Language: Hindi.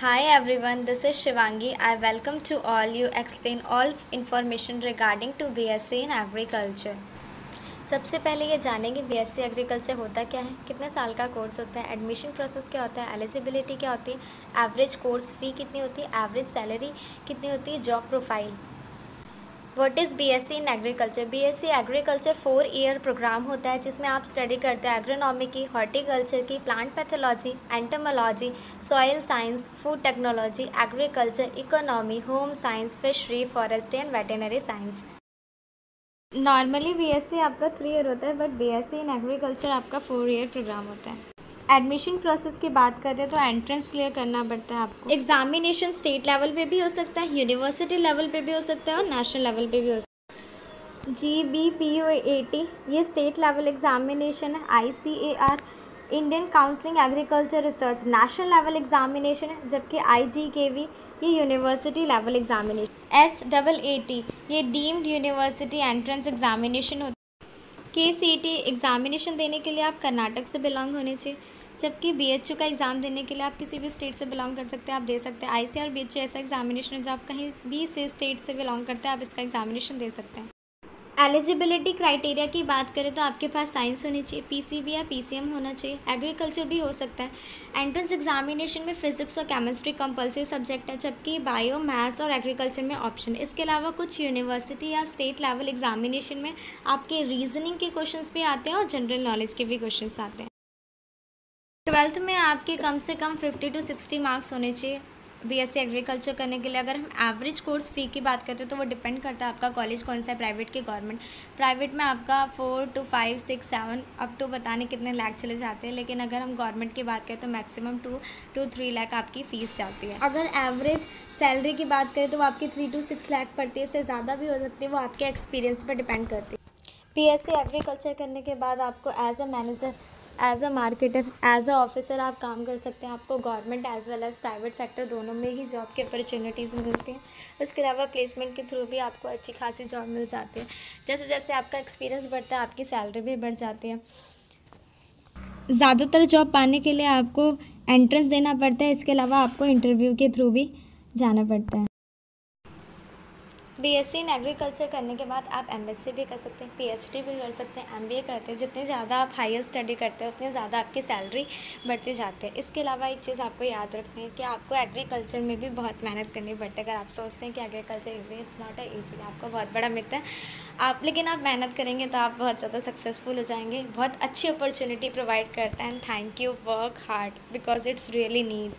Hi everyone, this is Shivangi. I welcome to all you explain all information regarding to BSc in Agriculture. सबसे पहले ये जानेंगे बीएससी एग्रीकल्चर होता क्या है, कितने साल का कोर्स होता है, एडमिशन प्रोसेस क्या होता है, एलिजिबिलिटी क्या होती है, एवरेज कोर्स फ़ी कितनी होती है, एवरेज सैलरी कितनी होती है, job profile. What is BSc in agriculture? BSc agriculture 4 year programme होता है जिसमें आप स्टडी करते हैं एग्रोनॉमी की, हॉर्टिकल्चर की, plant pathology, entomology, soil science, food technology, agriculture, economy, home science, fishery, forestry and veterinary science. Normally BSc आपका 3 ईयर होता है, बट बीएससी इन एग्रीकल्चर आपका 4 ईयर प्रोग्राम होता है। एडमिशन प्रोसेस की बात करें तो एंट्रेंस क्लियर करना पड़ता है आपको। एग्जामिनेशन स्टेट लेवल पे भी हो सकता है, यूनिवर्सिटी लेवल पे भी हो सकता है और नेशनल लेवल पे भी हो सकता है। GBPOAT ये स्टेट लेवल एग्जामिनेशन है। ICAR Indian counselling agriculture research national level examination है, जबकि IGKV ये यूनिवर्सिटी लेवल एग्जामिनेशन। SAAT ये डीम्ड यूनिवर्सिटी एंट्रेंस एग्जामिनेशन होता है। KCET एग्जामिनेशन देने के लिए आप कर्नाटक से बिलोंग होने चाहिए, जबकि BHU का एग्ज़ाम देने के लिए आप किसी भी स्टेट से बिलोंग कर सकते हैं, आप दे सकते हैं। ICAR BHU ऐसा एग्जामिनेशन है जो आप कहीं भी से स्टेट से बिलोंग करते हैं, आप इसका एग्जामिनेशन दे सकते हैं। एलिजिबिलिटी क्राइटेरिया की बात करें तो आपके पास साइंस होनी चाहिए, PCB या PCM होना चाहिए, एग्रीकल्चर भी हो सकता है। एंट्रेंस एग्जामिनेशन में फिजिक्स और केमिस्ट्री कंपलसरी सब्जेक्ट है, जबकि बायो, मैथ्स और एग्रीकल्चर में ऑप्शन है। इसके अलावा कुछ यूनिवर्सिटी या स्टेट लेवल एग्जामिनेशन में आपके रीजनिंग के क्वेश्चंस भी आते हैं और जनरल नॉलेज के भी क्वेश्चंस आते हैं। 12th में आपके कम से कम 50 to 60 मार्क्स होने चाहिए बीएससी एग्रीकल्चर करने के लिए। अगर हम एवरेज कोर्स फ़ी की बात करते हैं तो वो डिपेंड करता है आपका कॉलेज कौन सा है, प्राइवेट के गवर्नमेंट। प्राइवेट में आपका 4 to 5 6 7 अप टू बताने कितने लाख चले जाते हैं, लेकिन अगर हम गवर्नमेंट की बात करें तो मैक्सिमम 2 to 3 लाख आपकी फ़ीस जाती है। अगर एवरेज सैलरी की बात करें तो वो आपकी 3 to 6 लाख पड़ती है, इससे ज़्यादा भी हो सकती है, वो आपके एक्सपीरियंस पर डिपेंड करती है। बीएससी एग्रीकल्चर करने के बाद आपको as a manager, as a marketer, as a officer आप काम कर सकते हैं। आपको government as well as private sector दोनों में ही जॉब की अपॉर्चुनिटीज़ मिलती हैं। उसके अलावा प्लेसमेंट के थ्रू भी आपको अच्छी खासी जॉब मिल जाती है। जैसे जैसे आपका एक्सपीरियंस बढ़ता है आपकी सैलरी भी बढ़ जाती है। ज़्यादातर जॉब पाने के लिए आपको एंट्रेंस देना पड़ता है, इसके अलावा आपको इंटरव्यू के थ्रू भी जाना पड़ता है। बीएससी इन एग्रीकल्चर करने के बाद आप एमएससी भी कर सकते हैं, पीएचडी भी कर सकते हैं, एमबीए करते हैं। जितने ज़्यादा आप हायर स्टडी करते हैं उतने ज़्यादा आपकी सैलरी बढ़ती जाती है। इसके अलावा एक चीज़ आपको याद रखनी है कि आपको एग्रीकल्चर में भी बहुत मेहनत करनी पड़ती है। अगर आप सोचते हैं कि agriculture easy, it's not a easy, आपको बहुत बड़ा मिथ है। लेकिन आप मेहनत करेंगे तो आप बहुत ज़्यादा सक्सेसफुल हो जाएंगे। बहुत अच्छी अपॉर्चुनिटी प्रोवाइड करता है। And thank you, work hard because it's really need.